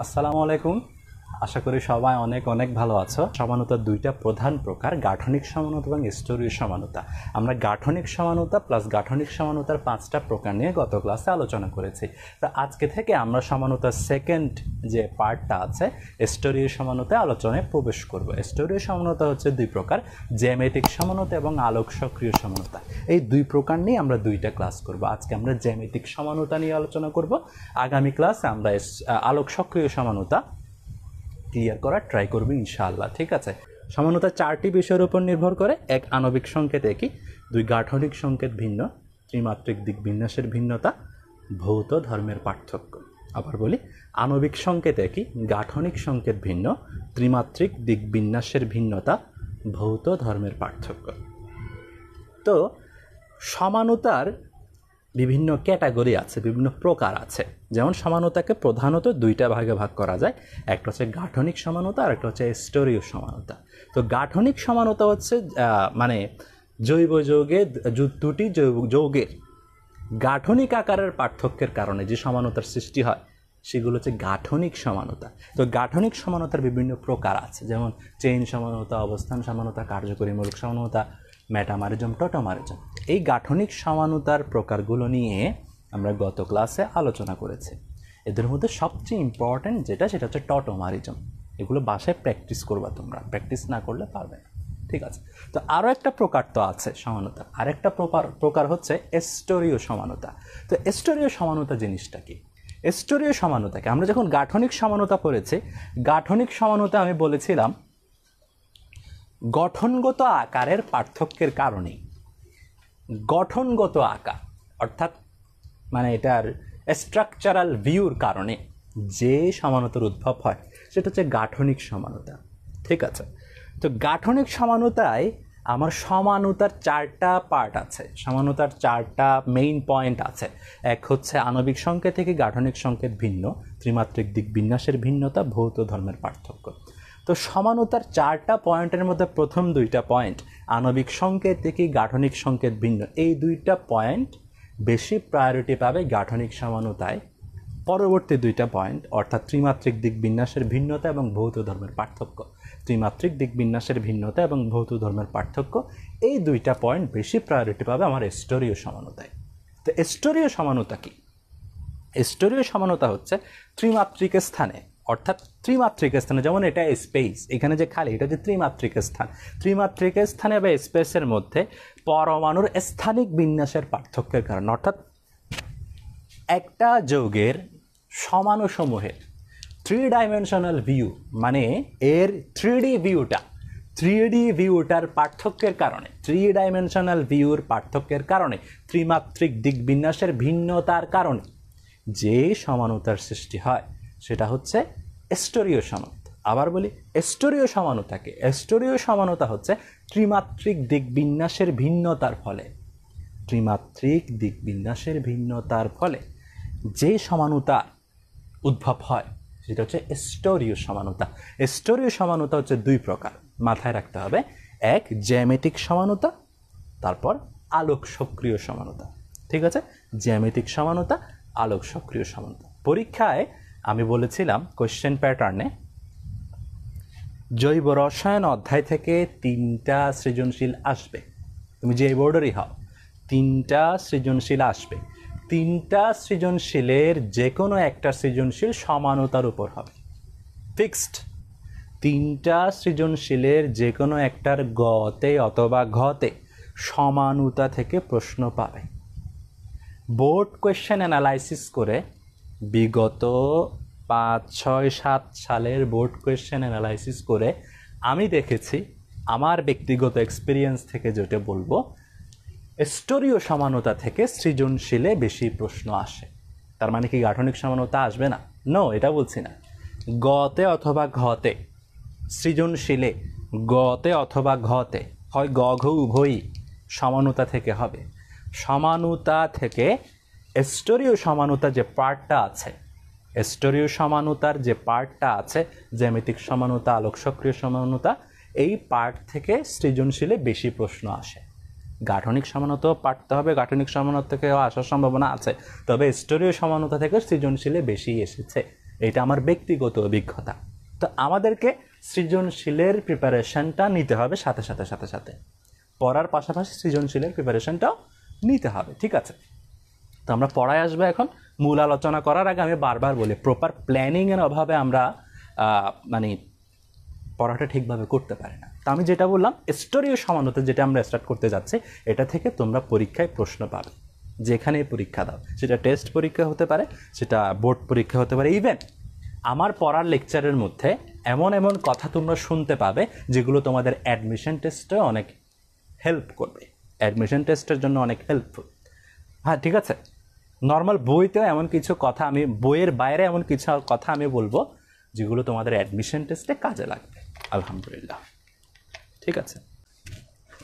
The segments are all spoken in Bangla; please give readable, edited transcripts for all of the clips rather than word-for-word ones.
আসসালামু আলাইকুম। আশা করি সবাই অনেক অনেক ভালো আছো। সমানতার দুইটা প্রধান প্রকার, গাঠনিক সমানতা এবং স্তরীয় সমানতা। আমরা গাঠনিক সমানতা প্লাস গাঠনিক সমানতার 5টা প্রকার নিয়ে গত ক্লাসে আলোচনা করেছি। তো আজকে থেকে আমরা সমানতার সেকেন্ড যে পার্টটা আছে স্তরীয় সমানতায় আলোচনায় প্রবেশ করব। স্তরীয় সমানতা হচ্ছে দুই প্রকার, জ্যামিতিক সমানতা এবং আলোক সক্রিয় সমানতা। এই দুই প্রকার নিয়ে আমরা দুইটা ক্লাস করব। আজকে আমরা জ্যামিতিক সমানতা নিয়ে আলোচনা করব, আগামী ক্লাসে আমরা আলোক সক্রিয় সমানতা ক্লিয়ার করার ট্রাই করবো ইনশাআল্লাহ। ঠিক আছে। সমানতা 4টি বিষয়ের উপর নির্ভর করে। এক, আণবিক সংকেত একই। দুই, গাঠনিক সংকেত ভিন্ন। ত্রিমাত্রিক দিক বিন্যাসের ভিন্নতা, ভৌত ধর্মের পার্থক্য। আবার বলি, আণবিক সংকেত একই, গাঠনিক সংকেত ভিন্ন, ত্রিমাত্রিক দিক বিন্যাসের ভিন্নতা, ভৌত ধর্মের পার্থক্য। তো সমানতার বিভিন্ন ক্যাটাগরি আছে, বিভিন্ন প্রকার আছে। যেমন সমানতাকে প্রধানত দুইটা ভাগে ভাগ করা যায়, একটা হচ্ছে গাঠনিক সমানতা আর একটা হচ্ছে স্তরীয় সমানতা। তো গাঠনিক সমানতা হচ্ছে মানে জৈব যৌগে দুটি যৌগের গাঠনিক আকারের পার্থক্যের কারণে যে সমানতার সৃষ্টি হয় সেগুলো হচ্ছে গাঠনিক সমানতা। তো গাঠনিক সমানতার বিভিন্ন প্রকার আছে, যেমন চেইন সমানতা, অবস্থান সমানতা, কার্যকরীমূলক সমানতা, মেটামারিজম, টটোমারিজম। এই গাঠনিক সমানতার প্রকারগুলো নিয়ে আমরা গত ক্লাসে আলোচনা করেছি। এদের মধ্যে সবচেয়ে ইম্পর্ট্যান্ট যেটা, সেটা হচ্ছে টটোমারিজম। এগুলো বাসায় প্র্যাকটিস করবা, তোমরা প্র্যাকটিস না করলে পারবে না। ঠিক আছে। তো আরও একটা প্রকার তো আছে সমানতা, আরেকটা প্রকার হচ্ছে স্তরীয় সমানতা। তো স্তরীয় সমানতা জিনিসটা কি? স্তরীয় সমানতাকে আমরা যখন গাঠনিক সমানতা পড়েছি, গাঠনিক সমানতা আমি বলেছিলাম গঠনগত আকারের পার্থক্যের কারণে, গঠনগত আকার অর্থাৎ মানে এটার স্ট্রাকচারাল ভিউর কারণে যে সমানতার উদ্ভব হয় সেটা হচ্ছে গাঠনিক সমানতা। ঠিক আছে। তো গাঠনিক সমানতায় আমার সমানতার 4টা পার্ট আছে, সমানতার 4টা মেইন পয়েন্ট আছে। এক হচ্ছে আণবিক সংকেত থেকে গাঠনিক সংকেত ভিন্ন, ত্রিমাত্রিক দিক বিন্যাসের ভিন্নতা, ভৌত ধর্মের পার্থক্য। তো সমানতার 4টা পয়েন্টের মধ্যে প্রথম 2টা পয়েন্ট, আণবিক সংকেত থেকে গাঠনিক সংকেত ভিন্ন, এই 2টা পয়েন্ট বেশি প্রায়োরিটি পাবে গাঠনিক সমানতায়। পরবর্তী 2টা পয়েন্ট অর্থাৎ ত্রিমাত্রিক দিক বিন্যাসের ভিন্নতা এবং ভৌত ধর্মের পার্থক্য, ত্রিমাত্রিক দিক বিন্যাসের ভিন্নতা এবং ভৌত ধর্মের পার্থক্য, এই 2টা পয়েন্ট বেশি প্রায়োরিটি পাবে আমার স্তরীয় সমানতায়। তো স্তরীয় সমানতা কি? স্তরীয় সমানতা হচ্ছে ত্রিমাত্রিক স্থানে, অর্থাৎ ত্রিমাত্রিক স্থানে, যেমন এটা স্পেস, এখানে যে খালি এটা হচ্ছে ত্রিমাত্রিক স্থান। ত্রিমাত্রিক স্থানে বা স্পেসের মধ্যে পরমাণুর স্থানিক বিন্যাসের পার্থক্যের কারণে, অর্থাৎ একটা যৌগের সমাণুসমূহের 3 ডাইমেনশনাল ভিউ, মানে এর 3D ভিউটার পার্থক্যের কারণে, 3 ডাইমেনশনাল ভিউর পার্থক্যের কারণে, ত্রিমাত্রিক দিক বিন্যাসের ভিন্নতার কারণে যে সমানতার সৃষ্টি হয় সেটা হচ্ছে স্তরীয় সমানতা। আবার বলি, স্তরীয় সমানতাকে, স্তরীয় সমানতা হচ্ছে ত্রিমাত্রিক দিক বিন্যাসের ভিন্নতার ফলে, ত্রিমাত্রিক দিক বিন্যাসের ভিন্নতার ফলে যে সমানতা উদ্ভব হয় সেটা হচ্ছে স্তরীয় সমানতা। স্তরীয় সমানতা হচ্ছে 2 প্রকার, মাথায় রাখতে হবে। এক, জ্যামিতিক সমানতা, তারপর আলোক সক্রিয় সমানতা। ঠিক আছে। জ্যামিতিক সমানতা, আলোক সক্রিয় সমানতা। পরীক্ষায় আমি বলেছিলাম কোশ্চেন প্যাটার্নে জৈব রসায়ন অধ্যায় থেকে 3টা সৃজনশীল আসবে। তুমি যে বোর্ডেরই হও, 3টা সৃজনশীল আসবে। 3টা সৃজনশীলের যে কোনো একটা সৃজনশীল সমানতার উপর হবে, ফিক্সড। 3টা সৃজনশীলের যে কোনো একটার গতে অথবা ঘতে সমানতা থেকে প্রশ্ন পাবে। বোর্ড কোয়েশ্চেন অ্যানালাইসিস করে বিগত 5, 6, 7 সালের বোর্ড কোয়েশ্চেন অ্যানালাইসিস করে আমি দেখেছি, আমার ব্যক্তিগত এক্সপিরিয়েন্স থেকে যেটা বলবো, স্তরীয় সমানতা থেকে সৃজনশীলে বেশি প্রশ্ন আসে। তার মানে কি গাঠনিক সমানতা আসবে না? নো, এটা বলছি না। গতে অথবা ঘতে সৃজনশীলে, গতে অথবা ঘতে, হয় গ ঘ উভয়ই সমানতা থেকে হবে। সমানতা থেকে স্তরীয় সমানতা যে পার্টটা আছে, স্তরীয় সমানতার যে পার্টটা আছে, জ্যামিতিক সমানতা, আলোক সক্রিয় সমানতা, এই পার্ট থেকে সৃজনশীলে বেশি প্রশ্ন আসে। গাঠনিক সমানতাও পারতে হবে, গাঠনিক সমানতা থেকেও আসার সম্ভাবনা আছে, তবে স্তরীয় সমানতা থেকে সৃজনশীলে বেশি এসেছে, এটা আমার ব্যক্তিগত অভিজ্ঞতা। তো আমাদেরকে সৃজনশীলের প্রিপারেশনটা নিতে হবে সাথে সাথে সাথে সাথে, পড়ার পাশাপাশি সৃজনশীলের প্রিপারেশনটাও নিতে হবে, ঠিক আছে? তো আমরা পড়ায় আসবো এখন। মূল আলোচনা করার আগে আমি বারবার বলি, প্রপার প্ল্যানিংয়ের অভাবে আমরা মানে পড়াটা ঠিকভাবে করতে পারি না। তো আমি যেটা বললাম, স্তরীয় সমানতা যেটা আমরা স্টার্ট করতে যাচ্ছি, এটা থেকে তোমরা পরীক্ষায় প্রশ্ন পাবে, যেখানেই পরীক্ষা দাও, সেটা টেস্ট পরীক্ষা হতে পারে, সেটা বোর্ড পরীক্ষা হতে পারে। ইভেন আমার পড়ার লেকচারের মধ্যে এমন এমন কথা তোমরা শুনতে পাবে যেগুলো তোমাদের অ্যাডমিশন টেস্টে অনেক হেল্প করবে, অ্যাডমিশন টেস্টের জন্য অনেক হেল্পফুল। হ্যাঁ, ঠিক আছে। নর্মাল বইতেও এমন কিছু কথা, আমি বইয়ের বাইরে এমন কিছু কথা আমি বলবো যেগুলো তোমাদের অ্যাডমিশন টেস্টে কাজে লাগবে, আলহামদুলিল্লাহ, ঠিক আছে।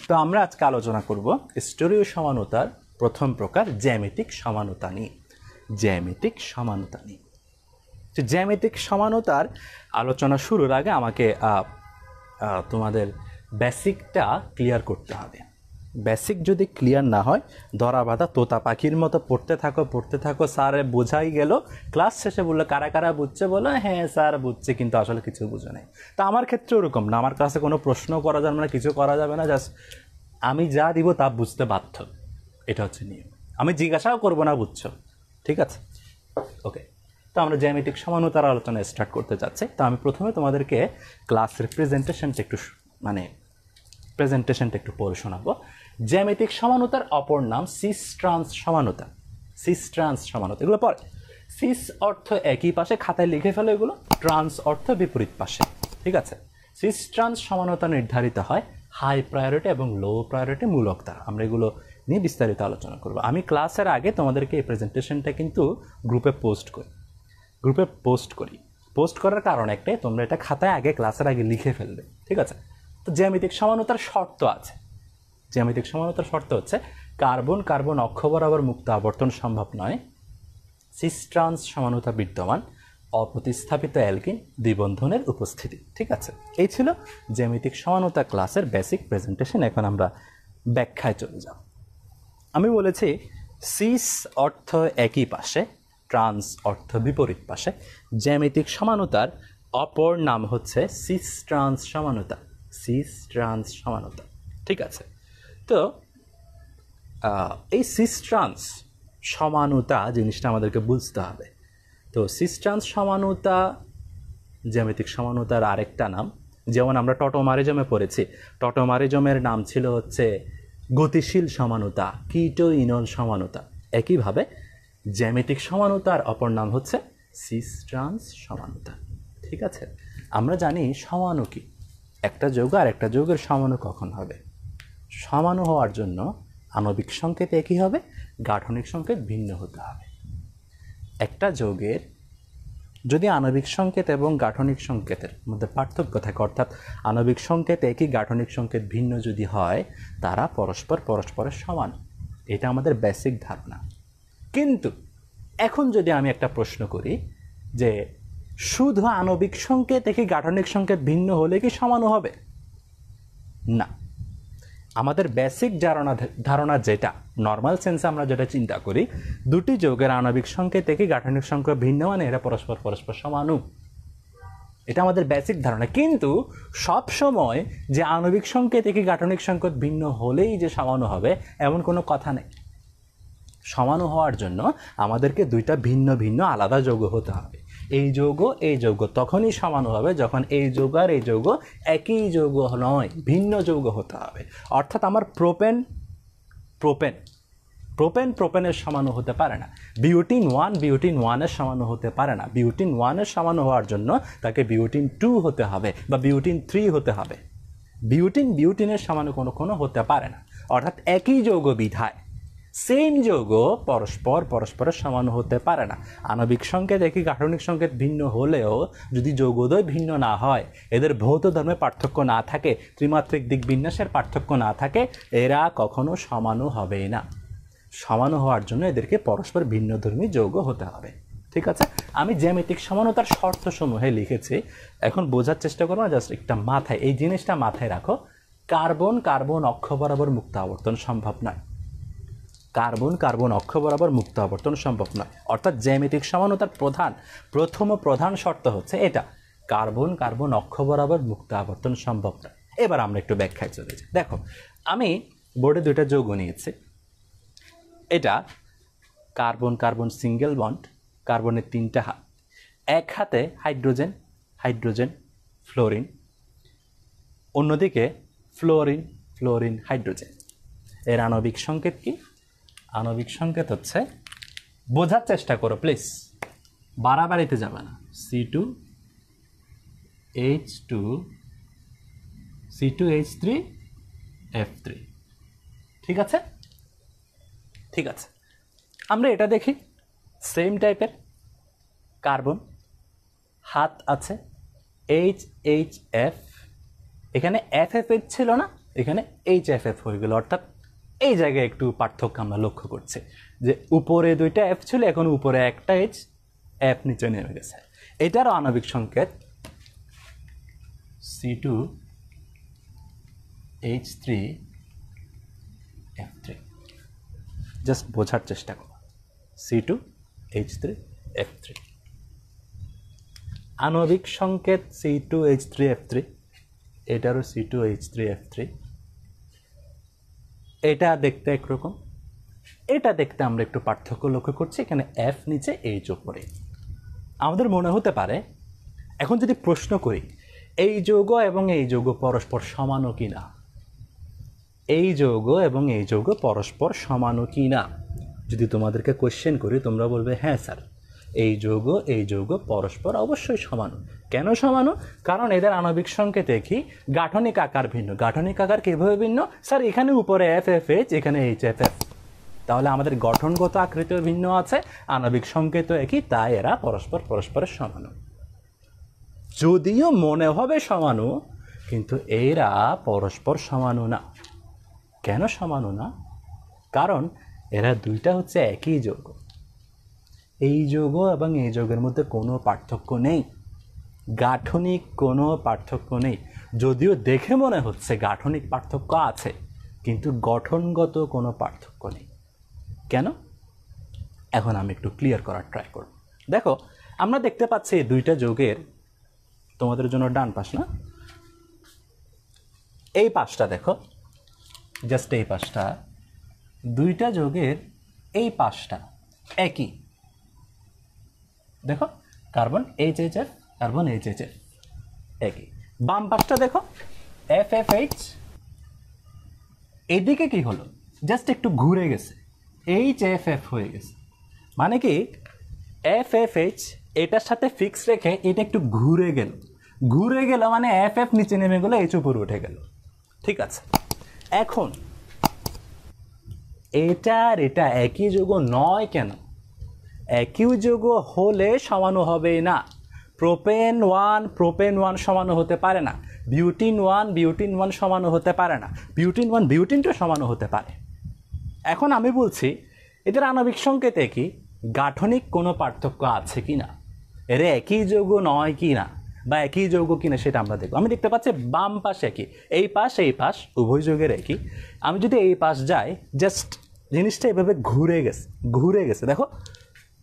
তো আমরা আজকে আলোচনা করব স্তরীয় সমানতার প্রথম প্রকার জ্যামিতিক সমানতা নিয়ে। জ্যামিতিক সমানতা নিয়ে, তো জ্যামিতিক সমানতার আলোচনা শুরুর আগে আমাকে তোমাদের বেসিকটা ক্লিয়ার করতে হবে। বেসিক যদি ক্লিয়ার না হয়, ধরা বাঁধা তোতা পাখির মতো পড়তে থাকো, স্যারে বোঝাই গেল, ক্লাস শেষে বললো কারা কারা বুঝছে, বলো হ্যাঁ স্যার বুঝছে, কিন্তু আসলে কিছু বুঝে নেই। তা আমার ক্ষেত্রে ওরকম না, আমার ক্লাসে কোনো প্রশ্ন করা যাবে না, কিছু করা যাবে না, জাস্ট আমি যা দিব তা বুঝতে বাধ্য, এটা হচ্ছে নিয়ম। আমি জিজ্ঞাসাও করবো না, বুঝছো, ঠিক আছে? ওকে, তো আমরা জ্যামিতিক সমানতার আলোচনা স্টার্ট করতে যাচ্ছি। তো আমি প্রথমে তোমাদেরকে ক্লাসের প্রেজেন্টেশনটা একটু পড়ে শোনাবো। জ্যামিতিক সমানতার অপর নাম সিস ট্রান্স সমানতা। সিস ট্রান্স সমানতা, এগুলো পরে। সিস অর্থ একই পাশে, খাতায় লিখে ফেলো এগুলো। ট্রান্স অর্থ বিপরীত পাশে, ঠিক আছে? সিস ট্রান্স সমানতা নির্ধারিত হয় হাই প্রায়োরিটি এবং লো প্রায়োরিটি মূলক দ্বারা। আমরা এগুলো নিয়ে বিস্তারিত আলোচনা করব। আমি ক্লাসের আগে তোমাদেরকে এই প্রেজেন্টেশনটা কিন্তু গ্রুপে পোস্ট করি। পোস্ট করার কারণ একটাই, তোমরা এটা খাতায় আগে ক্লাসের আগে লিখে ফেলবে, ঠিক আছে? তো জ্যামিতিক সমানতার শর্ত আছে। জ্যামিতিক সমানতার শর্ত হচ্ছে কার্বন কার্বন অক্ষ বরাবর মুক্ত আবর্তন সম্ভব নয়, সিস ট্রান্স সমানতা বিদ্যমান, অপ্রতিস্থাপিত অ্যালকিন দ্বিবন্ধনের উপস্থিতি, ঠিক আছে? এই ছিল জ্যামিতিক সমানতা ক্লাসের বেসিক প্রেজেন্টেশন। এখন আমরা ব্যাখ্যায় চলে যাব। আমি বলেছি সিস অর্থ একই পাশে, ট্রান্স অর্থ বিপরীত পাশে। জ্যামিতিক সমানতার অপর নাম হচ্ছে সিস ট্রান্স সমানতা। সিস ট্রান্স সমানতা, ঠিক আছে? তো এই সিস ট্রান্স সমানতা জিনিসটা আমাদেরকে বুঝতে হবে। তো সিস ট্রান্স সমানতা জ্যামিতিক সমানতার আরেকটা নাম, যেমন আমরা টটোমারিজমে পড়েছি, টটোমারিজমের নাম ছিল হচ্ছে গতিশীল সমানতা, কিটো ইনল সমানতা। একইভাবে জ্যামিতিক সমানতার অপর নাম হচ্ছে সিস ট্রান্স সমানতা, ঠিক আছে? আমরা জানি সমাণু কি, একটা যৌগ আর একটা যৌগের সমাণু কখন হবে? সমাণু হওয়ার জন্য আণবিক সংকেত একই হবে, গাঠনিক সংকেত ভিন্ন হতে হবে। একটা যৌগের যদি আণবিক সংকেত এবং গাঠনিক সংকেতের মধ্যে পার্থক্য থাকে, অর্থাৎ আণবিক সংকেত একই গাঠনিক সংকেত ভিন্ন যদি হয়, তারা পরস্পরের সমান। এটা আমাদের বেসিক ধারণা। কিন্তু এখন যদি আমি একটা প্রশ্ন করি যে শুধু আণবিক সংকেত একই গাঠনিক সংকেত ভিন্ন হলে কি সমাণু হবে? না। আমাদের বেসিক ধারণা যেটা নর্মাল সেন্সে আমরা যেটা চিন্তা করি, দুটি যৌগের আণবিক সংকেত একই গাঠনিক সংকেত ভিন্ন মানে এরা পরস্পর সমাণু। এটা আমাদের বেসিক ধারণা। কিন্তু সব সময় যে আণবিক সংকেত একই গাঠনিক সংকেত ভিন্ন হলেই যে সমাণু হবে এমন কোনো কথা নেই। সমাণু হওয়ার জন্য আমাদেরকে দুইটা ভিন্ন ভিন্ন আলাদা যৌগ হতে হবে। এই যৌগ তখনই সমাণু হবে যখন এই যৌগ আর এই যৌগ একই যৌগ নয়, ভিন্ন যৌগ হতে হবে। অর্থাৎ আমার প্রোপেনের সমাণু হতে পারে না, বিউটিন 1 সমাণু হতে পারে না। বিউটিন 1 সমাণু হওয়ার জন্য তাকে বিউটিন 2 হতে হবে বা বিউটিন 3 হতে হবে। বিউটিনের সমাণু কোনো হতে পারে না। অর্থাৎ একই যৌগ বিধায় সেম যৌগ পরস্পরের সমাণু হতে পারে না। আণবিক সংকেত একই গাঠনিক সংকেত ভিন্ন হলেও যদি যৌগদ্বয় ভিন্ন না হয়, এদের ভৌত ধর্মে পার্থক্য না থাকে, ত্রিমাত্রিক দিক বিন্যাসের পার্থক্য না থাকে, এরা কখনো সমাণু হবে না। সমাণু হওয়ার জন্য এদেরকে পরস্পর ভিন্নধর্মী যৌগ হতে হবে, ঠিক আছে? আমি জ্যামিতিক সমানতার শর্তসমূহে লিখেছি, এখন বোঝার চেষ্টা করবো না, জাস্ট একটা মাথায় এই জিনিসটা মাথায় রাখো। কার্বন কার্বন অক্ষ বরাবর মুক্ত আবর্তন সম্ভব নয়। কার্বন কার্বন অক্ষ বরাবর মুক্ত আবর্তন সম্ভব নয়। অর্থাৎ জ্যামিতিক সমানুতার প্রধান শর্ত হচ্ছে এটা, কার্বন কার্বন অক্ষ বরাবর মুক্ত আবর্তন সম্ভব নয়। এবার আমরা একটু ব্যাখ্যায় চলে যাই। দেখো, আমি বোর্ডে দুইটা যৌগ নিয়েছি। এটা কার্বন কার্বন সিঙ্গেল বন্ড, কার্বনের 3টা হাত, এক হাতে হাইড্রোজেন হাইড্রোজেন ফ্লোরিন, অন্যদিকে ফ্লোরিন ফ্লোরিন হাইড্রোজেন। এর আণবিক সংকেত কি? আণবিক সংকেত হচ্ছে, বোঝার চেষ্টা করো প্লিজ, বাড়াবাড়িতে যাবে না, C2H3 ঠিক আছে? ঠিক আছে, আমরা এটা দেখি। সেম টাইপের কার্বন, হাত আছে HHF, এখানে FFH ছিল না, এখানে HFF হয়ে গেল। অর্থাৎ এই জায়গায় একটু পার্থক্য আমরা লক্ষ্য করছি, যে উপরে 2টা F ছিল, এখন উপরে একটা H, F নিচে নেমে গেছে। এটারও আণবিক সংকেত C2H3F3। জাস্ট বোঝার চেষ্টা করো, C2H3F3 আণবিক সংকেত C2H3F3, এটারও C2H3F3। এটা দেখতে একরকম, এটা দেখতে আমরা একটু পার্থক্য লক্ষ্য করছি। এখানে F নিচে, H উপরে। আমাদের মনে হতে পারে, এখন যদি প্রশ্ন করি এই যৌগ এবং এই যৌগ পরস্পর সমানও কি না, এই যৌগ এবং এই যৌগ পরস্পর সমানও কি না, যদি তোমাদেরকে কোয়েশ্চেন করি, তোমরা বলবে হ্যাঁ স্যার, এই যৌগ পরস্পর অবশ্যই সমানু। কেন সমানু? কারণ এদের আণবিক সংকেতে কি, গাঠনিক আকার ভিন্ন। গাঠনিক আকার কিভাবে ভিন্ন? স্যার এখানে উপরে FFH, এখানে HFF, তাহলে আমাদের গঠনগত আকৃতিও ভিন্ন আছে, আণবিক সংকেত একই, তাই এরা পরস্পরের সমানু। যদিও মনে হবে সমানু, কিন্তু এরা পরস্পর সমানু না। কেন সমানু না? কারণ এরা দুইটা হচ্ছে একই যৌগ। এই যৌগ এবং এই যৌগের মধ্যে কোনো পার্থক্য নেই, গাঠনিক কোনো পার্থক্য নেই। যদিও দেখে মনে হচ্ছে গাঠনিক পার্থক্য আছে, কিন্তু গঠনগত কোনো পার্থক্য নেই। কেন? এখন আমি একটু ক্লিয়ার করার ট্রাই করব। দেখো, আমরা দেখতে পাচ্ছি এই দুইটা যৌগের, তোমাদের জন্য ডান পাশ না, এই পাশটা দেখো, জাস্ট এই পাশটা, দুইটা যৌগের এই পাশটা একই। দেখো, কার্বন HHF, কার্বন HHF একই। বাম পাশটা দেখো, FFH, এদিকে কি হলো, জাস্ট একটু ঘুরে গেছে, HFF হয়ে গেছে। মানে কি, FFH এটার সাথে ফিক্স রেখে এটা একটু ঘুরে গেল, মানে FF নিচে নেমে গেল, H উপরে উঠে গেল। ঠিক আছে, এখন এটা একই যৌগ নয় কেন? একই যৌগ হলে সমানু হবে না। প্রোপেন 1 সমানু হতে পারে না, বিউটিন 1 সমানু হতে পারে না, বিউটিন 1 বিউটিন 2 সমানু হতে পারে। এখন আমি বলছি এদের আণবিক সংকেতে কি গাঠনিক কোনো পার্থক্য আছে কি না, এর একই যৌগ নয় কি না, বা একই যৌগ কিনা সেটা আমরা দেখব। আমি দেখতে পাচ্ছি বাম পাশে একই, এই পাশ উভয় যৌগের একই। আমি যদি এই পাশ যাই, জাস্ট জিনিসটা এভাবে ঘুরে গেছে। দেখো,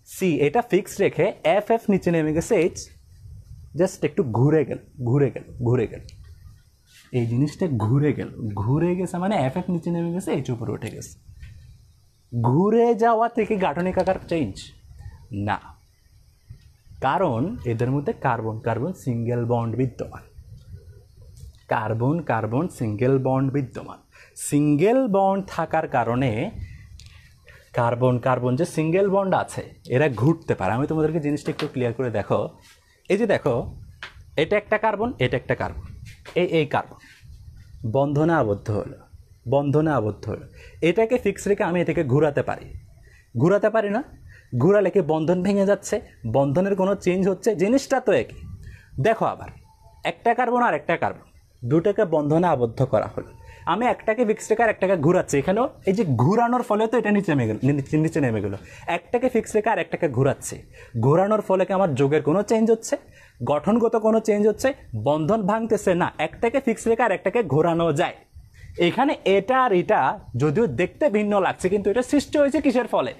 সি এটা ফিক্স রেখে FF নিচে নেমে গেছে, H জাস্ট একটু ঘুরে গেল। এই জিনিসটা ঘুরে গেছে মানে FF নিচে নেমে গেছে, H উপরে উঠে গেছে। ঘুরে যাওয়া থেকে গাঠনিক আকার চেঞ্জ না, কারণ এদের মধ্যে কার্বন কার্বন সিঙ্গেল বন্ড বিদ্যমান। সিঙ্গেল বন্ড থাকার কারণে কার্বন কার্বন যে সিঙ্গেল বন্ড আছে এরা ঘুরতে পারে। আমি তোমাদেরকে জিনিসটা একটু ক্লিয়ার করে দেখো। এই যে দেখো, এটা একটা কার্বন, এটা একটা কার্বন, এই কার্বন বন্ধনে আবদ্ধ হলো। এটাকে ফিক্স রেখে আমি এটাকে ঘোরাতে পারি না? ঘোরালে কি বন্ধন ভেঙে যাচ্ছে? বন্ধনের কোনো চেঞ্জ হচ্ছে? জিনিসটা তো একই। দেখো, আবার একটা কার্বন আর একটা কার্বন, দুটাকে বন্ধনে আবদ্ধ করা হলো। আমি একটাকে ফিক্স রেখে আর একটাকে ঘোরাচ্ছি, এখানেও এই যে ঘোরানোর ফলে তো এটা নিচে নেমে গেল। একটাকে ফিক্স রেখে আর একটাকে ঘোরাচ্ছি, ঘোরানোর ফলে কি আমার যোগের কোনো চেঞ্জ হচ্ছে? গঠনগত কোনো চেঞ্জ হচ্ছে? বন্ধন ভাঙতেছে না। একটাকে ফিক্স রেখে আর একটাকে ঘোরানো যায়, এখানে এটা আর এটা যদিও দেখতে ভিন্ন লাগছে, কিন্তু এটা সৃষ্টি হয়েছে কিসের ফলে?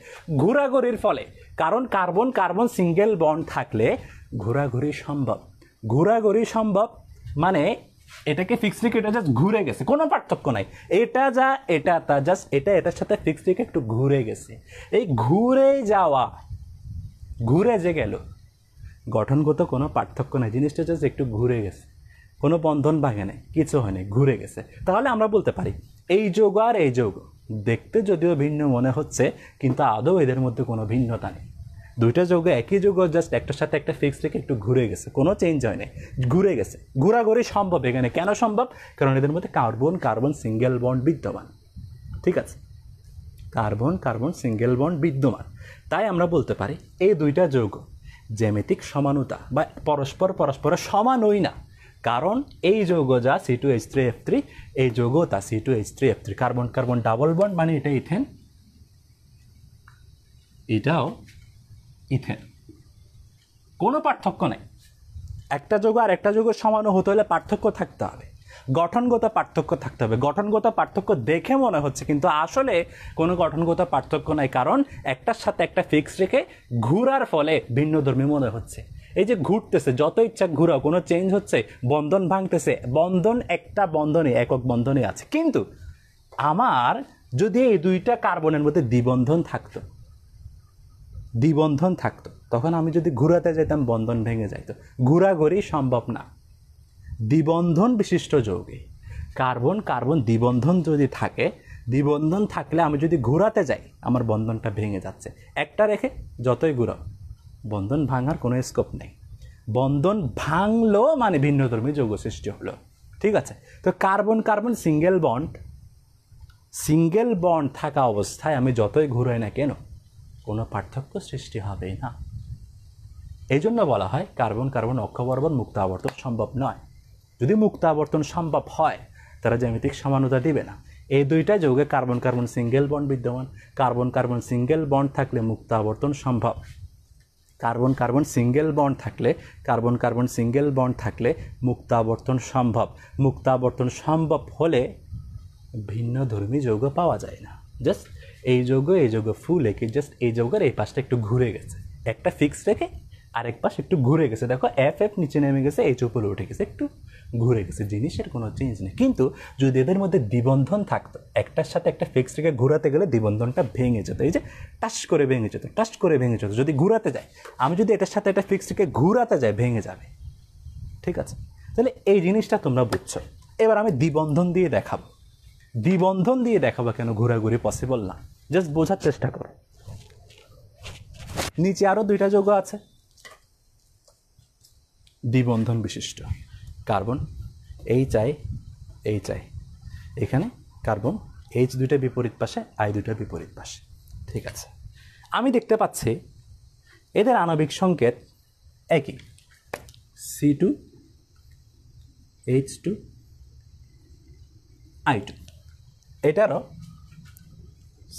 ঘোরাঘুরির ফলে। কারণ কার্বন কার্বন সিঙ্গেল বন্ড থাকলে ঘোরাঘুরি সম্ভব। ঘোরাঘুরি সম্ভব মানে এটাকে ফিক্স রেখে এটা জাস্ট ঘুরে গেছে, কোনো পার্থক্য নাই। এটা যা এটা তা, জাস্ট এটা এটার সাথে ফিক্স রেখে একটু ঘুরে গেছে। এই ঘুরে যাওয়া, ঘুরে যে গেল, গঠনগত কোনো পার্থক্য নাই, জিনিসটা জাস্ট একটু ঘুরে গেছে, কোনো বন্ধন ভাঙে নেই, কিছু হয়নি, ঘুরে গেছে। তাহলে আমরা বলতে পারি এই যৌগ আর এই যৌগ দেখতে যদিও ভিন্ন মনে হচ্ছে, কিন্তু আদৌ এদের মধ্যে কোনো ভিন্নতা নেই। দুইটা যৌগ একই যৌগ, জাস্ট একটার সাথে একটা ফিক্স রেখে একটু ঘুরে গেছে, কোনো চেঞ্জ হয় নাই, ঘুরে গেছে। ঘোরাঘুরি সম্ভব এখানে। কেন সম্ভব? কারণ এদের মধ্যে কার্বন কার্বন সিঙ্গেল বন্ড বিদ্যমান। ঠিক আছে, কার্বন কার্বন সিঙ্গেল বন্ড বিদ্যমান। তাই আমরা বলতে পারি এই দুইটা যৌগ জ্যামিতিক সমানুতা বা পরস্পরের সমানই না। কারণ এই যৌগ যা C2H3F3, এই যৌগ তা C2H3F3। Carbon carbon double bond মানে এটা ইথেন, এটাও ইথেন, কোনো পার্থক্য নেই। একটা যৌগ আর একটা যৌগের সমান হতে হলে পার্থক্য থাকতে হবে, গঠনগত পার্থক্য থাকতে হবে। গঠনগত পার্থক্য দেখে মনে হচ্ছে, কিন্তু আসলে কোনো গঠনগত পার্থক্য নাই। কারণ একটার সাথে একটা ফিক্স রেখে ঘুরার ফলে ভিন্নধর্মী মনে হচ্ছে। এই যে ঘুরতেছে, যত ইচ্ছা ঘুরাও, কোনো চেঞ্জ হচ্ছে, বন্ধন ভাঙতেছে। বন্ধন একটা বন্ধনে, একক বন্ধনে আছে। কিন্তু আমার যদি এই দুইটা কার্বনের মধ্যে দ্বিবন্ধন থাকতো, দ্বিবন্ধন থাকতো, তখন আমি যদি ঘুরাতে যেতাম বন্ধন ভেঙে যাইতো। ঘোরাঘুরি সম্ভব না। দ্বিবন্ধন বিশিষ্ট যৌগে কার্বন কার্বন দ্বিবন্ধন যদি থাকে, দ্বিবন্ধন থাকলে আমি যদি ঘোরাতে যাই আমার বন্ধনটা ভেঙে যাচ্ছে। একটা রেখে যতই ঘুরাও বন্ধন ভাঙার কোনো স্কোপ নেই। বন্ধন ভাঙলো মানে ভিন্নধর্মী যৌগ সৃষ্টি হলো। ঠিক আছে, তো কার্বন কার্বন সিঙ্গেল বন্ড থাকা অবস্থায় আমি যতই ঘুরাই না কেন কোনো পার্থক্য সৃষ্টি হবেই না। এই জন্য বলা হয় কার্বন কার্বন অক্ষবর্বন মুক্ত আবর্তন সম্ভব নয়। যদি মুক্ত আবর্তন সম্ভব হয় তারা জ্যামিতিক সমানুতা দিবে না। এই দুইটা যৌগে কার্বন কার্বন সিঙ্গেল বন্ড বিদ্যমান। কার্বন কার্বন সিঙ্গেল বন্ড থাকলে মুক্ত আবর্তন সম্ভব। কার্বন কার্বন সিঙ্গেল বন্ড থাকলে, কার্বন কার্বন সিঙ্গেল বন্ড থাকলে মুক্ত আবর্তন সম্ভব। মুক্ত আবর্তন সম্ভব হলে ভিন্নধর্মী যৌগ পাওয়া যায় না। জাস্ট এই যৌগ ফুল একে, জাস্ট এই যৌগের এই পাশটা একটু ঘুরে গেছে, একটা ফিক্স রেখে আরেক পাশ একটু ঘুরে গেছে। দেখো এফ নিচে নেমে গেছে, এইচ উপরে উঠে গেছে, একটু ঘুরে গেছে, জিনিসের কোনো চেঞ্জ নেই। কিন্তু যদি এদের মধ্যে দ্বিবন্ধন থাকতো, একটার সাথে একটা ফিক্স রেখে ঘুরাতে গেলে দ্বিবন্ধনটা ভেঙে যেত। এই যে টাচ করে ভেঙে যেত, টাচ করে ভেঙে যেত। যদি ঘুরাতে যায়, আমি যদি এটার সাথে একটা ফিক্স রেখে ঘুরাতে যাই, ভেঙে যাবে। ঠিক আছে, তাহলে এই জিনিসটা তোমরা বুঝছো। এবার আমি দ্বিবন্ধন দিয়ে দেখাবো। দ্বিবন্ধন দিয়ে দেখাবো কেন ঘোরাঘুরি পসিবল না, জাস্ট বোঝার চেষ্টা করো। নিচে আরও দুইটা যৌগ আছে দ্বিবন্ধন বিশিষ্ট, কার্বন এইচ আই, এখানে কার্বন এইচ দুইটা বিপরীত পাশে, আই দুইটা বিপরীত পাশে। ঠিক আছে, আমি দেখতে পাচ্ছি এদের আণবিক সংকেত একই, C2H2I2, এটারও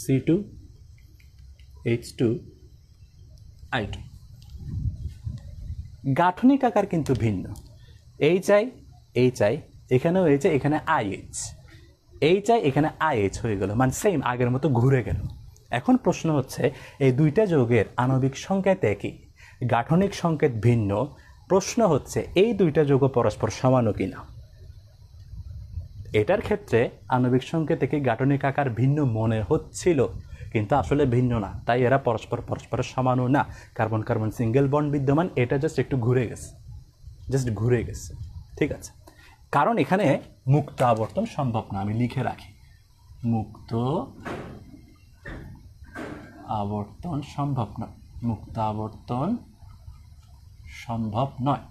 C2H2I2। গাঠনিক আকার কিন্তু ভিন্ন। এইচ আই এখানেও এইচ আই, এখানে আইএইচ, এইচ আই এখানে আইএইচ হয়ে গেল, মানে সেম আগের মতো ঘুরে গেল। এখন প্রশ্ন হচ্ছে এই দুইটা যৌগের আণবিক সংকেত একই, গাঠনিক সংকেত ভিন্ন। প্রশ্ন হচ্ছে এই দুইটা যৌগ পরস্পর সমানও কিনা। এটার ক্ষেত্রে আণবিক সংকেত একই, গাঠনিক আকার ভিন্ন মনে হচ্ছিল, কিন্তু আসলে ভিন্ন না। তাই এরা পরস্পরের সমানও না। কার্বন কার্বন সিঙ্গেল বন্ড বিদ্যমান, এটা জাস্ট একটু ঘুরে গেছে, জাস্ট ঘুরে গেছে। ঠিক আছে, কারণ এখানে মুক্ত আবর্তন সম্ভব না। আমি লিখে রাখি, মুক্ত আবর্তন সম্ভব নয়, মুক্ত আবর্তন সম্ভব নয়।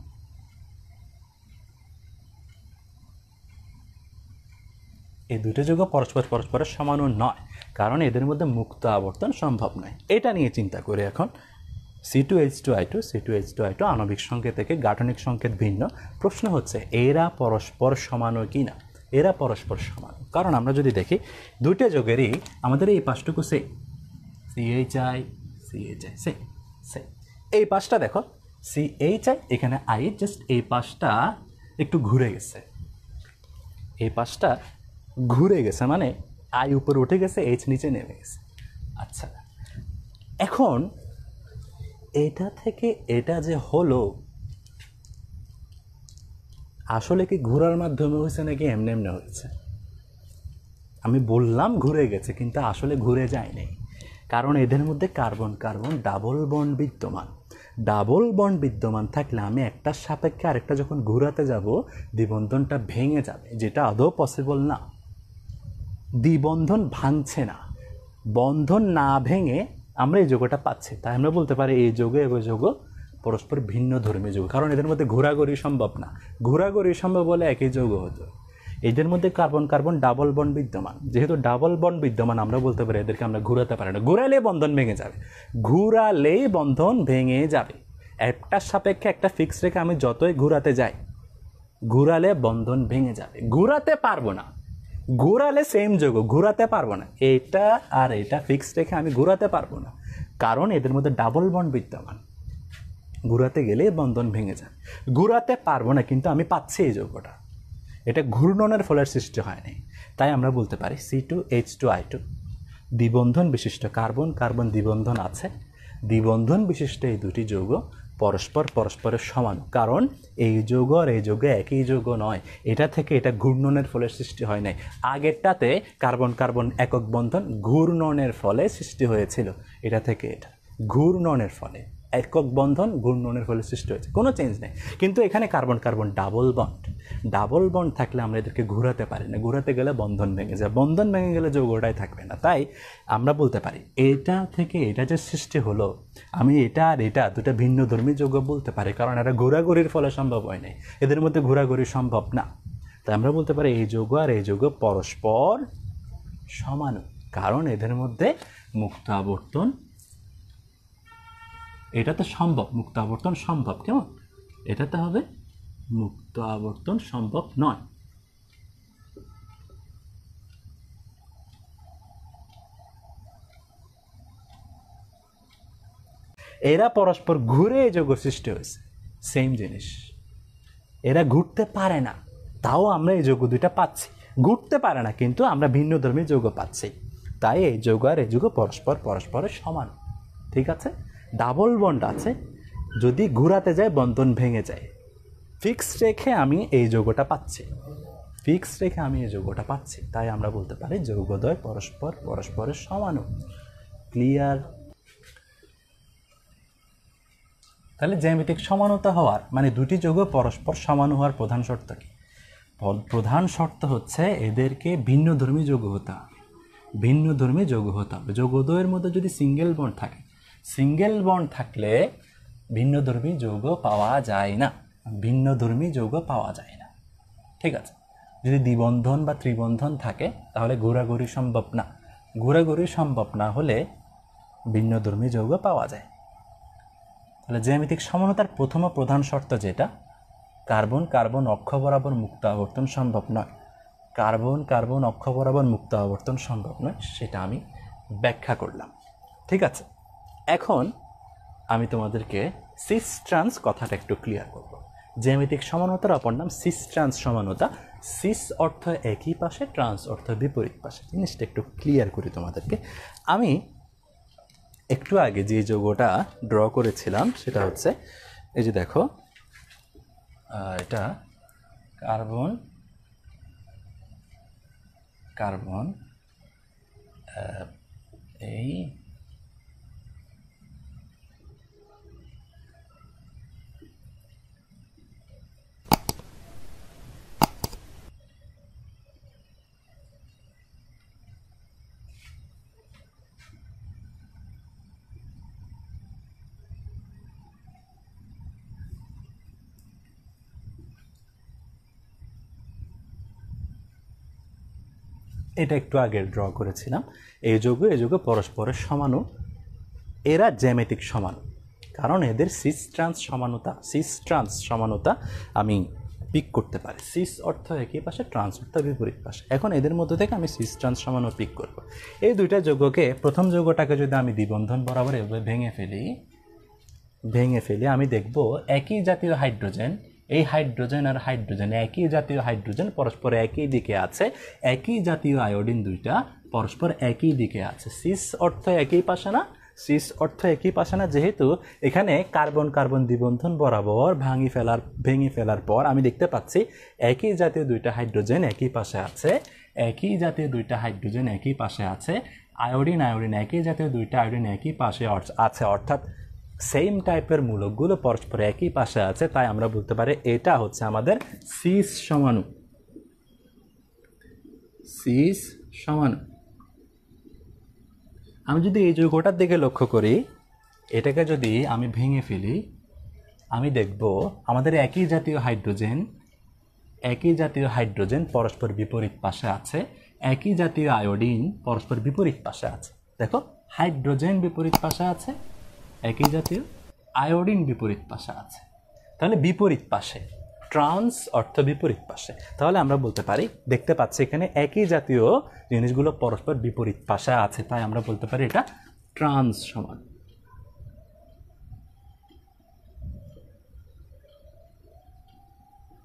এই দুটো যৌগ পরস্পরের সমানও নয়, কারণ এদের মধ্যে মুক্ত আবর্তন সম্ভব নয়। এটা নিয়ে চিন্তা করি এখন। C2H2I2 আণবিক সংকেত থেকে, গাঠনিক সংকেত ভিন্ন। প্রশ্ন হচ্ছে এরা পরস্পর সমানও কি না। এরা পরস্পর সমান, কারণ আমরা যদি দেখি দুইটা যৌগেরই আমাদের এই পাশটুকু CHI সেম। এই পাশটা দেখো CHI, এখানে I, জাস্ট এই পাশটা একটু ঘুরে গেছে, এই পাশটা ঘুরে গেছে মানে আই উপরে উঠে গেছে, এইচ নিচে নেমে গেছে। আচ্ছা, এখন এটা থেকে এটা যে হলো, আসলে কি ঘোরার মাধ্যমে হয়েছে নাকি এমনি এমনি হয়েছে? আমি বললাম ঘুরে গেছে, কিন্তু আসলে ঘুরে যায়নি, কারণ এদের মধ্যে কার্বন কার্বন ডাবল বন্ড বিদ্যমান। ডাবল বন্ড বিদ্যমান থাকলে আমি একটার সাপেক্ষে আরেকটা যখন ঘুরাতে যাব, দ্বিবন্ধনটা ভেঙে যাবে, যেটা আদৌ পসিবল না। দ্বিবন্ধন ভাঙছে না, বন্ধন না ভেঙে আমরা এই যৌগটা পাচ্ছি। তাই আমরা বলতে পারি এই যৌগ এবং যৌগ পরস্পর ভিন্ন ধর্মী যৌগ, কারণ এদের মধ্যে ঘোরাঘুরি সম্ভব না। ঘোরাঘুরি সম্ভব হলে একই যৌগ হতো। এদের মধ্যে কার্বন কার্বন ডাবল বন্ড বিদ্যমান, যেহেতু ডাবল বন্ড বিদ্যমান আমরা বলতে পারি এদেরকে আমরা ঘুরাতে পারি না। ঘুরালে বন্ধন ভেঙে যাবে, ঘুরালেই বন্ধন ভেঙে যাবে। একটার সাপেক্ষে একটা ফিক্স রেখে আমি যতই ঘুরাতে যাই, ঘুরালে বন্ধন ভেঙে যাবে, ঘুরাতে পারবো না। ঘুরালে সেম যৌগ, ঘুরাতে পারবো না। এটা আর এটা ফিক্স রেখে আমি ঘুরাতে পারবো না, কারণ এদের মধ্যে ডাবল বন্ড বিদ্যমান। ঘুরাতে গেলে বন্ধন ভেঙে যায়, ঘুরাতে পারবো না, কিন্তু আমি পাচ্ছি এই যৌগটা। এটা ঘূর্ণনের ফলের সৃষ্টি হয়নি। তাই আমরা বলতে পারি C2H2I2 দ্বিবন্ধন বিশিষ্ট, কার্বন কার্বন দ্বিবন্ধন আছে, দ্বিবন্ধন বিশিষ্ট এই দুটি যৌগ পরস্পর পরস্পরের সমান, কারণ এই যৌগ আর এই যৌগ একই যৌগ নয়। এটা থেকে এটা ঘূর্ণনের ফলে সৃষ্টি হয় নাই। আগেরটাতে কার্বন কার্বন একক বন্ধন ঘূর্ণনের ফলে সৃষ্টি হয়েছিল, এটা থেকে এটা ঘূর্ণনের ফলে একক বন্ধন ঘূর্ণনের ফলে সৃষ্টি হয়েছে, কোনো চেঞ্জ নেই। কিন্তু এখানে carbon carbon double bond, double bond থাকলে আমরা এদেরকে ঘোরাতে পারি না, ঘোরাতে গেলে বন্ধন ভেঙে যায়, বন্ধন ভেঙে গেলে যৌগটাই থাকবে না। তাই আমরা বলতে পারি এটা থেকে এটা যে সৃষ্টি হলো, আমি এটা আর এটা দুটো ভিন্ন ধর্মী যৌগ বলতে পারি, কারণ এটা ঘোরাঘুরির ফলে সম্ভব হয় নাই, এদের মধ্যে ঘোরাঘুরি সম্ভব না। তাই আমরা বলতে পারি এই যৌগ আর এই যৌগ পরস্পর সমান, কারণ এদের মধ্যে মুক্ত আবর্তন, এটা তো সম্ভব, মুক্ত আবর্তন সম্ভব। কেমন? এটাতে হবে মুক্ত আবর্তন সম্ভব নয়। এরা পরস্পর ঘুরে যৌগ সৃষ্টি হয়েছে, সেম জিনিস। এরা ঘুরতে পারে না, তাও আমরা এই যৌগ দুইটা পাচ্ছি। ঘুরতে পারে না, কিন্তু আমরা ভিন্ন ধর্মী যৌগ পাচ্ছি। তাই এই যৌগ আর এই যৌগ পরস্পর পরস্পরের সমান। ঠিক আছে? ডাবল বন্ড আছে, যদি ঘুরাতে যায় বন্ধন ভেঙে যায়। ফিক্সড রেখে আমি এই যৌগটা পাচ্ছি, ফিক্সড রেখে আমি এই যৌগটা পাচ্ছি। তাই আমরা বলতে পারি যৌগদ্বয় পরস্পর পরস্পরের সমান। ক্লিয়ার? তাহলে জ্যামিতিক সমানতা হওয়ার মানে দুটি যৌগ পরস্পর সমান হওয়ার প্রধান শর্ত কি? প্রধান শর্ত হচ্ছে এদেরকে ভিন্নধর্মী যৌগ হতে হবে, ভিন্নধর্মী যৌগ হতে হবে। যৌগদ্বয়ের মধ্যে যদি সিঙ্গেল বন্ড থাকে, সিঙ্গেল বন্ড থাকলে ভিন্নধর্মী যৌগ পাওয়া যায় না, ভিন্নধর্মী যৌগ পাওয়া যায় না। ঠিক আছে? যদি দ্বিবন্ধন বা ত্রিবন্ধন থাকে তাহলে ঘোরাঘুরি সম্ভব না, ঘোরাঘুরি সম্ভব না হলে ভিন্নধর্মী যৌগ পাওয়া যায়। তাহলে জ্যামিতিক সমানতার প্রথম প্রধান শর্ত যেটা, কার্বন কার্বন অক্ষ বরাবর মুক্ত আবর্তন সম্ভব নয়, কার্বন কার্বন অক্ষ বরাবর মুক্ত আবর্তন সম্ভব নয়, সেটা আমি ব্যাখ্যা করলাম। ঠিক আছে? এখন আমি তোমাদেরকে সিস ট্রান্স কথাটা একটু ক্লিয়ার করব। জ্যামিতিক সমানতার অপর নাম সিস ট্রান্স সমানতা। সিস অর্থ একই পাশে, ট্রান্স অর্থ বিপরীত পাশে। জিনিসটা একটু ক্লিয়ার করি তোমাদেরকে। আমি একটু আগে যে যৌগটা ড্র করেছিলাম সেটা হচ্ছে এই যে দেখো, এটা কার্বন কার্বন এই এটা একটু আগে ড্র করেছিলাম। এই যৌগ পরস্পরের সমানু, এরা জ্যামিতিক সমান, কারণ এদের সিস ট্রান্স সমানতা, সিস ট্রান্স সমানতা আমি পিক করতে পারি। সিস অর্থ একই পাশে, ট্রান্স অর্থ বিপরীত পাশে। এখন এদের মধ্যে থেকে আমি সিস ট্রান্স সমানু পিক করব। এই দুইটা যৌগকে, প্রথম যৌগটাকে যদি আমি দ্বিবন্ধন বরাবর এভাবে ভেঙে ফেলি, আমি দেখব একই জাতীয় হাইড্রোজেন এই হাইড্রোজেন আর হাইড্রোজেন একই জাতীয় হাইড্রোজেন পরস্পর একই দিকে আছে, একই জাতীয় আয়োডিন দুইটা পরস্পর একই দিকে আছে। সিস অর্থ একই পাশে না, সিস অর্থ একই পাশে না, যেহেতু এখানে কার্বন কার্বন দ্বিবন্ধন বরাবর ভেঙে ফেলার পর আমি দেখতে পাচ্ছি একই জাতীয় দুইটা হাইড্রোজেন একই পাশে আছে, একই জাতীয় দুইটা হাইড্রোজেন একই পাশে আছে, আয়োডিন একই জাতীয় দুইটা আয়োডিন একই পাশে আছে, অর্থাৎ সেম টাইপের মূলকগুলো পরস্পর একই পাশে আছে। তাই আমরা বলতে পারি এটা হচ্ছে আমাদের সিস সমাণু। সিস সমাণু। আমি যদি এই যৌগটার দিকে লক্ষ্য করি, এটাকে যদি আমি ভেঙে ফেলি, আমি দেখব আমাদের একই জাতীয় হাইড্রোজেন পরস্পর বিপরীত পাশে আছে, একই জাতীয় আয়োডিন পরস্পর বিপরীত পাশে আছে। দেখো, হাইড্রোজেন বিপরীত পাশে আছে, একই জাতীয় আয়োডিন বিপরীত পাশে আছে। তাহলে বিপরীত পাশে, ট্রান্স অর্থ বিপরীত পাশে। তাহলে আমরা বলতে পারি, দেখতে পাচ্ছি এখানে একই জাতীয় জিনিসগুলো পরস্পর বিপরীত পাশে আছে, তাই আমরা বলতে পারি এটা ট্রান্স সমান।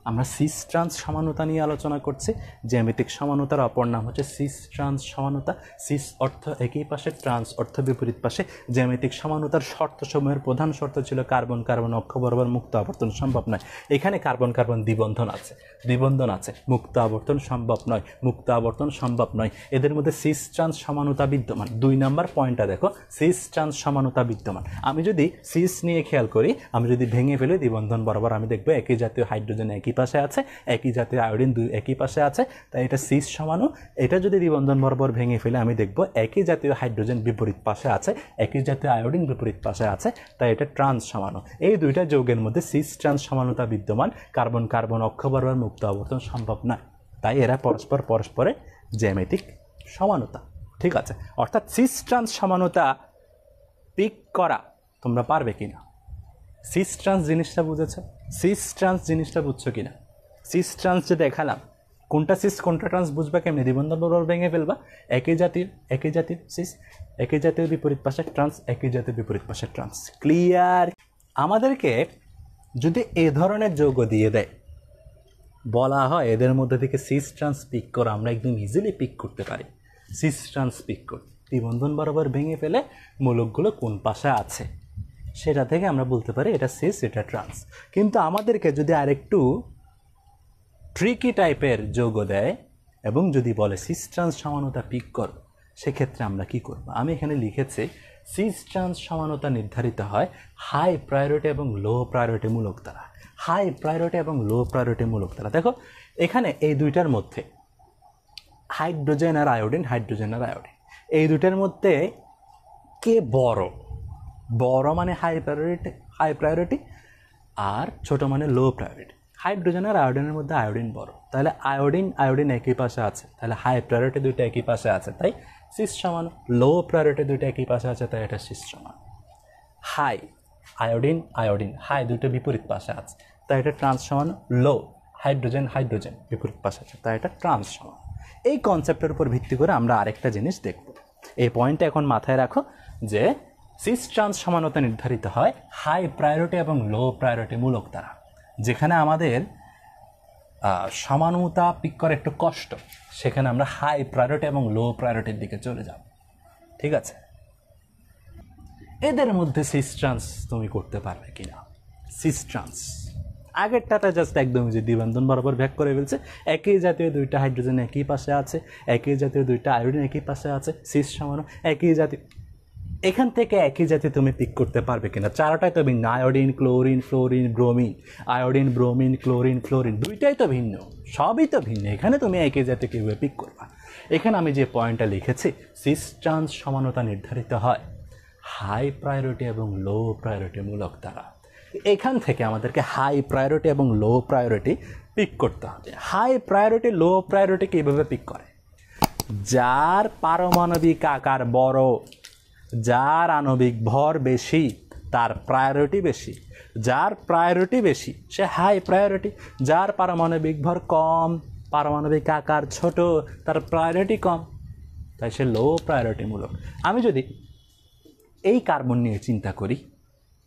আমরা সিস ট্রান্স সমানতা নিয়ে আলোচনা করছি। জ্যামিতিক সমানতার অপর নাম হচ্ছে সিস ট্রান্স সমানতা। সিস অর্থ একই পাশে, ট্রান্স অর্থ বিপরীত পাশে। জ্যামিতিক সমানতার শর্তসমূহের প্রধান শর্ত ছিল কার্বন কার্বন অক্ষ বরাবর মুক্ত আবর্তন সম্ভব নয়। এখানে কার্বন কার্বন দ্বিবন্ধন আছে, মুক্ত আবর্তন সম্ভব নয়, মুক্ত আবর্তন সম্ভব নয়। এদের মধ্যে সিস ট্রান্স সমানতা বিদ্যমান। 2 নম্বর পয়েন্টটা দেখো, সিস ট্রান্স সমানতা বিদ্যমান। আমি যদি সিস নিয়ে খেয়াল করি, আমি যদি ভেঙে ফেলি দ্বিবন্ধন বরাবর, আমি দেখবো একই জাতীয় হাইড্রোজেন একই পাশে আছে, একই জাতীয় আয়োডিন একই পাশে আছে, তাই এটা সিস সমাণু। এটা যদি দ্বিবন্ধন বরাবর ভেঙে ফেলে, আমি দেখব একই জাতীয় হাইড্রোজেন বিপরীত পাশে আছে, একই জাতীয় আয়োডিন বিপরীত পাশে আছে, তাই এটা ট্রান্স সমাণু। এই দুইটা যৌগের মধ্যে সিস ট্রান্স সমানতা বিদ্যমান। কার্বন কার্বন অক্ষ বরাবর মুক্ত আবর্তন সম্ভব নয়, তাই এরা পরস্পরের জ্যামিতিক সমানতা। ঠিক আছে, অর্থাৎ সিস ট্রান্স সমানতা পিক করা তোমরা পারবে কিনা? সিস ট্রান্স জিনিসটা বুঝেছো? সিস ট্রান্স জিনিসটা বুঝছো কিনা? সিস ট্রান্স যে দেখালাম, কোনটা সিস কোনটা ট্রান্স বুঝবা কেমনি? দ্বিবন্ধন বরাবর ভেঙে ফেলবা, একই জাতীয় সিস, একই জাতীয় বিপরীত পাশে ট্রান্স, একই জাতীয় বিপরীত পাশে ট্রান্স। ক্লিয়ার? আমাদেরকে যদি এ ধরনের যৌগ দিয়ে দেয়, বলা হয় এদের মধ্যে থেকে সিস ট্রান্স পিক করো, আমরা একদম ইজিলি পিক করতে পারি। সিস ট্রান্স পিক করি, দ্বিবন্ধন বরাবর ভেঙে ফেলে মূলকগুলো কোন পাশে আছে সেটা থেকে আমরা বলতে পারি এটা সিস, এটা ট্রান্স। কিন্তু আমাদেরকে যদি আরেকটু ট্রিকি টাইপের যৌগ দেয় এবং যদি বলে সিস ট্রান্স সমানতা পিক করো, সেক্ষেত্রে আমরা কি করব? আমি এখানে লিখেছি সিস ট্রান্স সমানতা নির্ধারিত হয় হাই প্রায়োরিটি এবং লো প্রায়োরিটি মূলক দ্বারা। হাই প্রায়োরিটি এবং লো প্রায়োরিটি মূলক দ্বারা। দেখো, এখানে এই দুইটার মধ্যে হাইড্রোজেন আর আয়োডিন, এই দুইটার মধ্যে কে বড়? বড় মানে হাই প্রায়োরিটি, আর ছোট মানে লো প্রায়োরিটি। হাইড্রোজেন আর আয়োডিনের মধ্যে আয়োডিন বড়, তাহলে আয়োডিন একই পাশে আছে, তাহলে হাই প্রায়োরিটি দুইটা একই পাশে আছে, তাই সিস সমান। লো প্রায়োরিটি দুইটা একই পাশে আছে, তাই এটা সিস সমান। হাই আয়োডিন হাই দুইটা বিপরীত পাশে আছে, তাই এটা ট্রান্স সমান। লো হাইড্রোজেন বিপরীত পাশে আছে, তাই এটা ট্রান্স সমান। এই কনসেপ্টের উপর ভিত্তি করে আমরা আরেকটা জিনিস দেখব। এই পয়েন্টটা এখন মাথায় রাখো যে সিস ট্রান্স সমানতা নির্ধারিত হয় হাই প্রায়োরিটি এবং লো প্রায়োরিটি মূলক দ্বারা। যেখানে আমাদের সমানতা পিক করা একটু কষ্ট, সেখানে আমরা হাই প্রায়োরিটি এবং লো প্রায়োরিটির দিকে চলে যাব। ঠিক আছে, এদের মধ্যে সিস ট্রান্স তুমি করতে পারবে কিনা? সিস ট্রান্স আগেরটাতে জাস্ট একদম যে দ্বিবন্ধন বরাবর ভাগ করে ফেলছে, একই জাতীয় দুইটা হাইড্রোজেন একই পাশে আছে, একই জাতীয় দুইটা আয়োডিন একই পাশে আছে, সিস সমান একই জাতীয়। এখান থেকে একই জাতীয় তুমি পিক করতে পারবে কিনা? চারটাই তো ভিন্ন, iodine chlorine fluorine bromine, iodine bromine chlorine fluorine, দুইটাই তো ভিন্ন, সবই তো ভিন্ন। এখানে তুমি একই জাতীয় কীভাবে পিক করবা? এখানে আমি যে পয়েন্টটা লিখেছি, সিস ট্রান্স সমানতা নির্ধারিত হয় হাই প্রায়োরিটি এবং লো প্রায়োরিটি মূলক দ্বারা। এখান থেকে আমাদেরকে হাই প্রায়োরিটি এবং লো প্রায়োরিটি পিক করতে হবে। হাই প্রায়োরিটি লো প্রায়োরিটি কীভাবে পিক করে? যার পারমাণবিক আকার বড়, যার আণবিক ভর বেশি, তার প্রায়োরিটি বেশি। যার প্রায়োরিটি বেশি সে হাই প্রায়োরিটি, যার পারমাণবিক ভর কম, পারমাণবিক আকার ছোট, তার প্রায়োরিটি কম, তাই সে লো প্রায়োরিটি মূলক। আমি যদি এই কার্বন নিয়ে চিন্তা করি,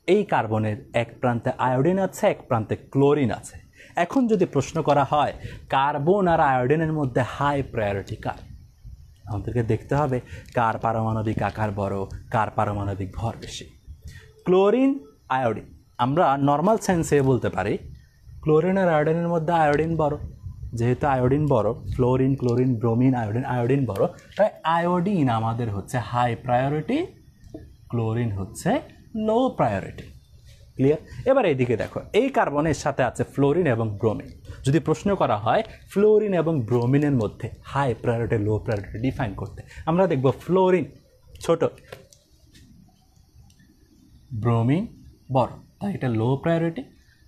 এই কার্বনের এক প্রান্তে আয়োডিন আছে, এক প্রান্তে ক্লোরিন আছে। এখন যদি প্রশ্ন করা হয় কার্বন আর আয়োডিনের মধ্যে হাই প্রায়োরিটি কার, আমাদেরকে দেখতে হবে কার পারমাণবিক আকার বড়, কার পারমাণবিক ভর বেশি। ক্লোরিন আয়োডিন, আমরা নর্মাল সেন্সে বলতে পারি ক্লোরিন আর আয়োডিনের মধ্যে আয়োডিন বড়, যেহেতু আয়োডিন বড়, ফ্লোরিন, ক্লোরিন, ব্রোমিন, আয়োডিন বড়, তাই আয়োডিন আমাদের হচ্ছে হাই প্রায়োরিটি, ক্লোরিন হচ্ছে লো প্রায়োরিটি। ক্লিয়ার? এবার এইদিকে দেখো, এই কার্বনের সাথে আছে ফ্লোরিন এবং ব্রোমিন। যদি প্রশ্ন করা হয় ফ্লোরিন এবং ব্রোমিনের মধ্যে হাই প্রায়োরিটি লো প্রায়োরিটি ডিফাইন করতে, আমরা দেখব ফ্লোরিন ছোট, ব্রোমিন বড়, তাই এটা লো প্রায়োরিটি,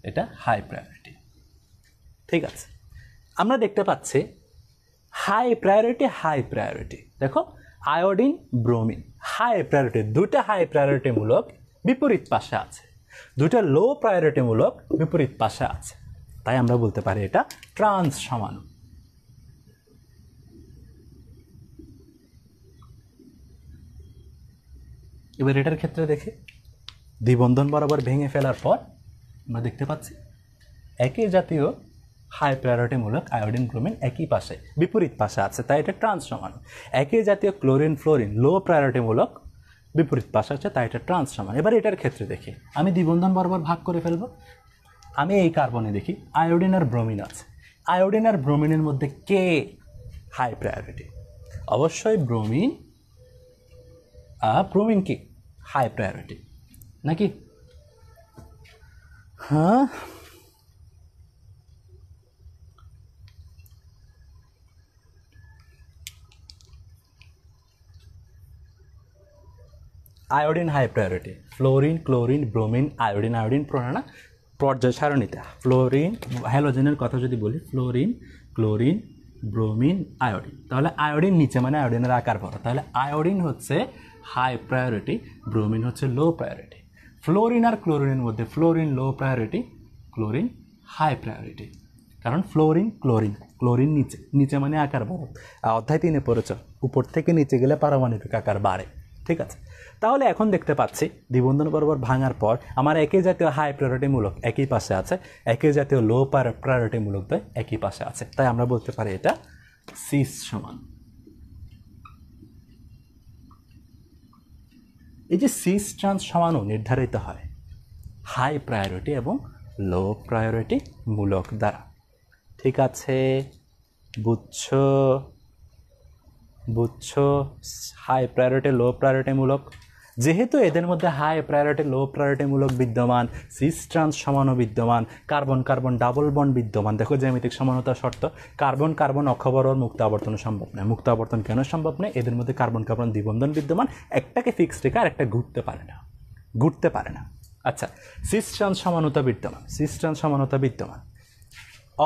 এটা হাই প্রায়োরিটি। ঠিক আছে, আমরা দেখতে পাচ্ছি হাই প্রায়োরিটি। দেখো আয়োডিন, ব্রোমিন হাই প্রায়োরিটি, দুটা হাই প্রায়োরিটিমূলক বিপরীত পাশে আছে, দুটা লো প্রায়োরিটিমূলক বিপরীত পাশে আছে, তাই আমরা বলতে পারি এটা ট্রান্স সমাণু। এবার এটার ক্ষেত্রে দেখি, দ্বিবন্ধন বরাবর ভেঙে ফেলার পর আমরা দেখতে পাচ্ছি একই জাতীয় হাই প্রায়োরিটিমূলক আয়োডিন, ব্রোমিন একই পাশে বিপরীত পাশে আছে, তাই এটা ট্রান্স সমাণু। একই জাতীয় ক্লোরিন, ফ্লোরিন লো প্রায়োরিটিমূলক বিপরীত পাশে আছে, তাই এটা ট্রান্স সমাণু। এবার এটার ক্ষেত্রে দেখি, আমি দ্বিবন্ধন বরাবর ভাগ করে ফেলবো। আমি এই কার্বনে দেখি আয়োডিন আর ব্রোমিন আছে, আয়োডিন আর ব্রোমিনের মধ্যে কে হাই প্রায়োরিটি? অবশ্যই ব্রোমিন কি হাই প্রায়োরিটি নাকি? হ্যাঁ, iodine high priority, fluorine, chlorine, bromine, iodine প্রণানা পর্যায় সারণীতে। ফ্লোরিন, হ্যালোজেনের কথা যদি বলি, ফ্লোরিন, ক্লোরিন, ব্রোমিন, আয়োডিন, তাহলে আয়োডিন নিচে মানে আয়োডিনের আকার বড়, তাহলে আয়োডিন হচ্ছে হাই প্রায়োরিটি, ব্রোমিন হচ্ছে লো প্রায়োরিটি। ফ্লোরিন আর ক্লোরিনের মধ্যে ফ্লোরিন লো প্রায়োরিটি, ক্লোরিন হাই প্রায়োরিটি, কারণ ক্লোরিন নিচে মানে আকার বড়। অধ্যায় 3-এ পড়েছ, উপর থেকে নিচে গেলে পারমাণবিক আকার বাড়ে। ঠিক আছে, তাহলে এখন দেখতে পাচ্ছি দ্বিবন্ধন বরাবর ভাঙার পর আমার একই জাতীয় হাই প্রায়োরিটিমূলক একই পাশে আছে, একই জাতীয় লো প্রায়োরিটিমূলক একই পাশে আছে, তাই আমরা বলতে পারি এটা সিস সমান। এই যে সিস ট্রান্স সমানও নির্ধারিত হয় হাই প্রায়োরিটি এবং লো প্রায়োরিটি মূলক দ্বারা। ঠিক আছে, বুঝছো হাই প্রায়োরিটি লো প্রায়োরিটি মূলক, যেহেতু এদের মধ্যে হাই প্রায়োরিটি লো প্রায়োরিটি মূলক বিদ্যমান, সিস ট্রান্স সমানও বিদ্যমান, কার্বন কার্বন ডাবল বন্ড বিদ্যমান। দেখো জ্যামিতিক সমানতার শর্ত, কার্বন কার্বন অক্ষবরণ মুক্ত আবর্তন সম্ভব নয়। মুক্ত আবর্তন কেন সম্ভব নয়? এদের মধ্যে কার্বন কার্বন দ্বিবন্ধন বিদ্যমান, একটাকে ফিক্সড রেখে আর একটা ঘুরতে পারে না। আচ্ছা, সিস ট্রান্স সমানতা বিদ্যমান,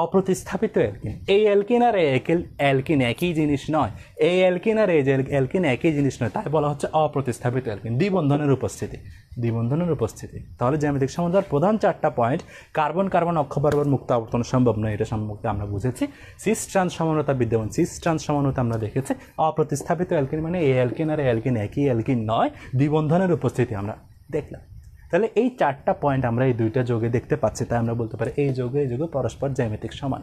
অপ্রতিস্থাপিত অ্যালকিন। এই অ্যালকিন আর অ্যালকিন একই জিনিস নয়, এই অ্যালকিন আর এই অ্যালকিন একই জিনিস নয়, তাই বলা হচ্ছে অপ্রতিস্থাপিত অ্যালকিন। দ্বিবন্ধনের উপস্থিতি। তাহলে জ্যামিতিক সমানতার প্রধান 4টা পয়েন্ট, কার্বন কার্বন অক্ষবরাবর মুক্ত আবর্তন সম্ভব নয়, এটা সম্পর্কে আমরা বুঝেছি। সিস ট্রান্স সমানতা বিদ্যমান, সিস ট্রান্স সমানতা আমরা দেখেছি। অপ্রতিস্থাপিত অ্যালকিন মানে এই অ্যালকিন আর অ্যালকিন একই অ্যালকিন নয়, দ্বিবন্ধনের উপস্থিতি আমরা দেখলাম। তাহলে এই 4টা পয়েন্ট আমরা এই 2টা যোগে দেখতে পাচ্ছি, তাই আমরা বলতে পারি এই যোগে পরস্পর জ্যামিতিক সমান।